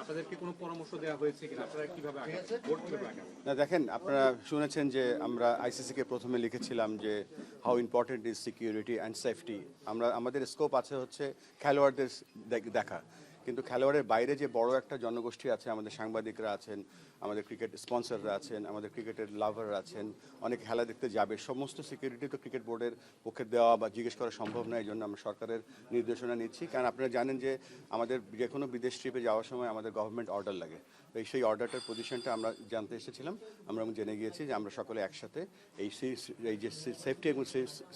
আপনাদেরকে কোনো পরামর্শ দেওয়া হয়েছে কিনা, আপনারা কিভাবে আগাবেন, ভোট কিভাবে আগাবেন? না দেখেন, আপনারা শুনেছেন যে আমরা আইসিসিকে প্রথমে লিখেছিলাম যে how important is security and safety. আমাদের স্কোপ আছে হচ্ছে খেলোয়াড়দের দেখা, কিন্তু খেলোয়াড়ের বাইরে যে বড় একটা জনগোষ্ঠী আছে, আমাদের সাংবাদিকরা আছেন, আমাদের ক্রিকেট স্পন্সররা আছেন, আমাদের ক্রিকেটের লাভাররা আছেন, অনেক খেলা দেখতে যাবে, সমস্ত সিকিউরিটি তো ক্রিকেট বোর্ডের পক্ষে দেওয়া বা জিজ্ঞেস করা সম্ভব নয়। এই জন্য আমরা সরকারের নির্দেশনা নিচ্ছি, কারণ আপনারা জানেন যে আমাদের যে কোনো বিদেশ ট্রিপে যাওয়ার সময় আমাদের গভর্নমেন্ট অর্ডার লাগে। তো সেই অর্ডারটার পজিশনটা আমরা জানতে এসেছিলাম, আমরা জেনে গিয়েছি যে আমরা সকলে একসাথে এই যে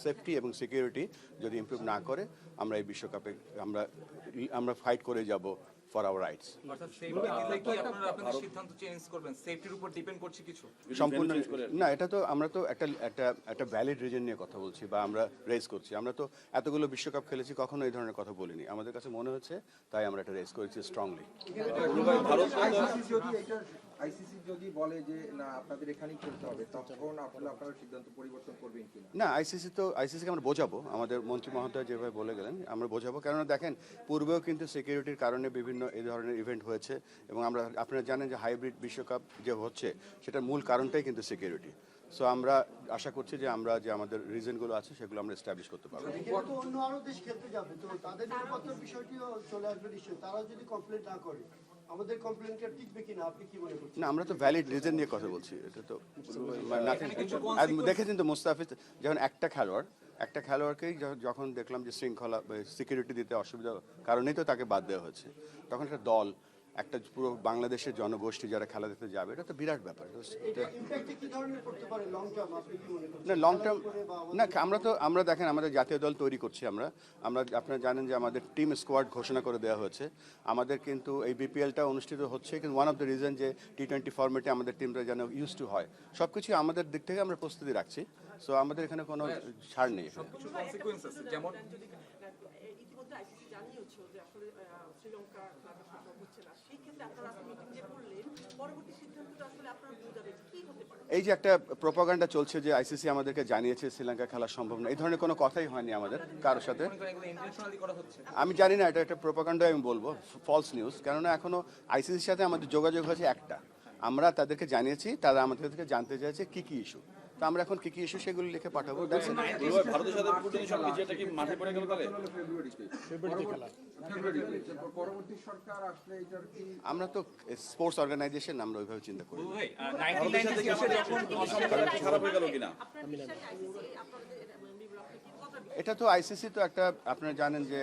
সেফটি এবং সিকিউরিটি যদি ইমপ্রুভ না করে আমরা এই বিশ্বকাপে আমরা ফাইট করে যাব ফর আওয়ার রাইটস। সম্পূর্ণ না, এটা তো আমরা তো একটা ভ্যালিড রিজন নিয়ে কথা বলছি বা আমরা রেজ করছি। আমরা তো এতগুলো বিশ্বকাপ খেলেছি, কখনো এই ধরনের কথা বলিনি। আমাদের কাছে মনে হচ্ছে, তাই আমরা এটা রেজ করেছি স্ট্রংলি। আইসিসি যদি বলে যে না আপনাদের এখানেই খেলতে হবে, তখন আপনারা সিদ্ধান্ত পরিবর্তন করবেন কিনা? না, আইসিসিকে আমরা বোঝাবো, আমাদের মন্ত্রী মহোদয় যেভাবে বলে গেলেন আমরা বোঝাবো। কেননা দেখেন, পূর্বেও কিন্তু সিকিউরিটির কারণে বিভিন্ন এই ধরনের ইভেন্ট হয়েছে, এবং আপনারা জানেন যে হাইব্রিড বিশ্বকাপ যে হচ্ছে সেটার মূল কারণটাই কিন্তু সিকিউরিটি। সো আমরা আশা করছি যে আমরা যে আমাদের রিজনগুলো আছে সেগুলো আমরা এস্টাবলিশ করতে পারবো। অন্য আরো দেশ খেলতে যাবে, তো তাদের নিরাপত্তার বিষয়টিও চলে আসবে নিশ্চয়ই। তারা যদি কমপ্লেন না করে আমাদের কমপ্লেনটা টিকবে কিনা, আপনি কি মনে করছেন? না, আমরা তো ভ্যালিড রিজন নিয়ে কথা বলছি। এটা তো দেখেছেন তো মুস্তাফিজ, যখন একটা খেলোয়াড়কেই যখন দেখলাম যে শৃঙ্খলা সিকিউরিটি দিতে অসুবিধা কারণেই তো তাকে বাদ দেওয়া হয়েছে, তখন একটা দল, একটা পুরো বাংলাদেশের জনগোষ্ঠী যারা খেলা দেখতে যাবে, এটা তো বিরাট ব্যাপার। না, লং টার্ম না, আমরা দেখেন আমাদের জাতীয় দল তৈরি করছি। আমরা আপনারা জানেন যে আমাদের টিম স্কোয়াড ঘোষণা করে দেওয়া হয়েছে। আমাদের কিন্তু এই বিপিএলটা অনুষ্ঠিত হচ্ছে, কিন্তু ওয়ান অফ দ্য রিজন যে টি-20 ফরম্যাটে আমাদের টিমটা যেন ইউজ টু হয়, সব কিছু আমাদের দিক থেকে আমরা প্রস্তুতি রাখছি। সো আমাদের এখানে কোনো ছাড় নেই। যেমন ইতিমধ্যে আইসিসি জানিয়েছে যে আসলে শ্রীলঙ্কা হচ্ছে না, সেই ক্ষেত্রে আপনারা মিটিং যে করলেন, পরবর্তী সিদ্ধান্তটা আসলে আপনারা বুঝাবেন কি হতে পারে? এই যে একটা প্রোপাগান্ডা চলছে যে আইসিসি আমাদেরকে জানিয়েছে শ্রীলঙ্কা খেলা সম্ভব না, এই ধরনের কোনো কথাই হয়নি আমাদের কারোর সাথে। আমি জানি না, এটা একটা প্রোপাগান্ডা আমি বলবো, ফলস নিউজ। কেননা এখনো আইসিসির সাথে আমাদের যোগাযোগ হয়েছে একটা, আমরা তাদেরকে জানিয়েছি, তারা আমাদের থেকে জানতে চাইছে কি কি ইস্যু। তো আমরা এখন কি কি ইস্যু সেগুলো লিখে পাঠাবো। ভারতের সাথে যেটা কি মাঠে পড়ে গেল তাহলে আমরা তো স্পোর্টস অর্গানাইজেশন, আমরা ওইভাবে চিন্তা করি। খারাপ হয়ে গেল কিনা এটা তো আইসিসি তো একটা, আপনারা জানেন যে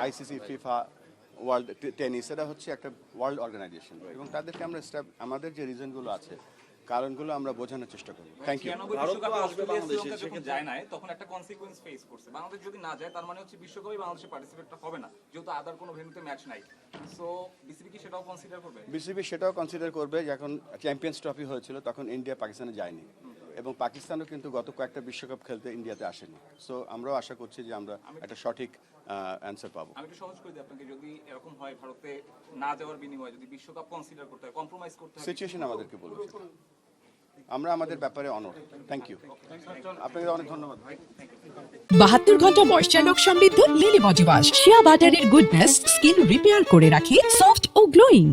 আইসিসি, ফিফা, ওয়ার্ল্ড টেনিস, এটা হচ্ছে একটা ওয়ার্ল্ড অর্গানাইজেশন, এবং তাদেরকে আমরা আমাদের যে রিজনগুলো আছে, কারণগুলো আমরা বোঝানোর চেষ্টা করব। Thank you. যায় না, তখন একটা কনসিকুয়েন্স ফেস করছে। বাংলাদেশ যদি না যায়, তার মানে হচ্ছে বিশ্বকাপে বাংলাদেশে পার্টিসিপেটটা হবে না, যেহেতু আদার কোনো ভেন্যুতে ম্যাচ নাই। সো বিসিবি কি সেটাও কনসিডার করবে? বিসিবি সেটাও কনসিডার করবে। যখন চ্যাম্পিয়ন্স ট্রফি হয়েছিল তখন ইন্ডিয়া পাকিস্তানে যায়নি, এবং পাকিস্তানও কিন্তু গত কয়েকটা বিশ্বকাপ খেলতে ইন্ডিয়াতে আসেনি। সো আমরাও আশা করছি যে আমরা একটা সঠিক অ্যান্সার পাবো। আমি একটু সহজ করে দিই আপনাকে, যদি এরকম হয় ভারতে না যাওয়ার বিনিময়ে যদি বিশ্বকাপ কনসিডার করতে হয়, কম্প্রোমাইজ করতে হয়, সিচুয়েশন আমাদেরকে বলবে, আমরা আমাদের ব্যাপারে অনড়। থ্যাংক ইউ, আপনাকে অনেক ধন্যবাদ ভাই। 72 ঘন্টা ময়েশ্চার লক সমৃদ্ধ লিলি বডি ওয়াশ, শিয়া বাটারের গুডনেস স্কিন রিপেয়ার করে রাখে সফট ও গ্লোয়িং।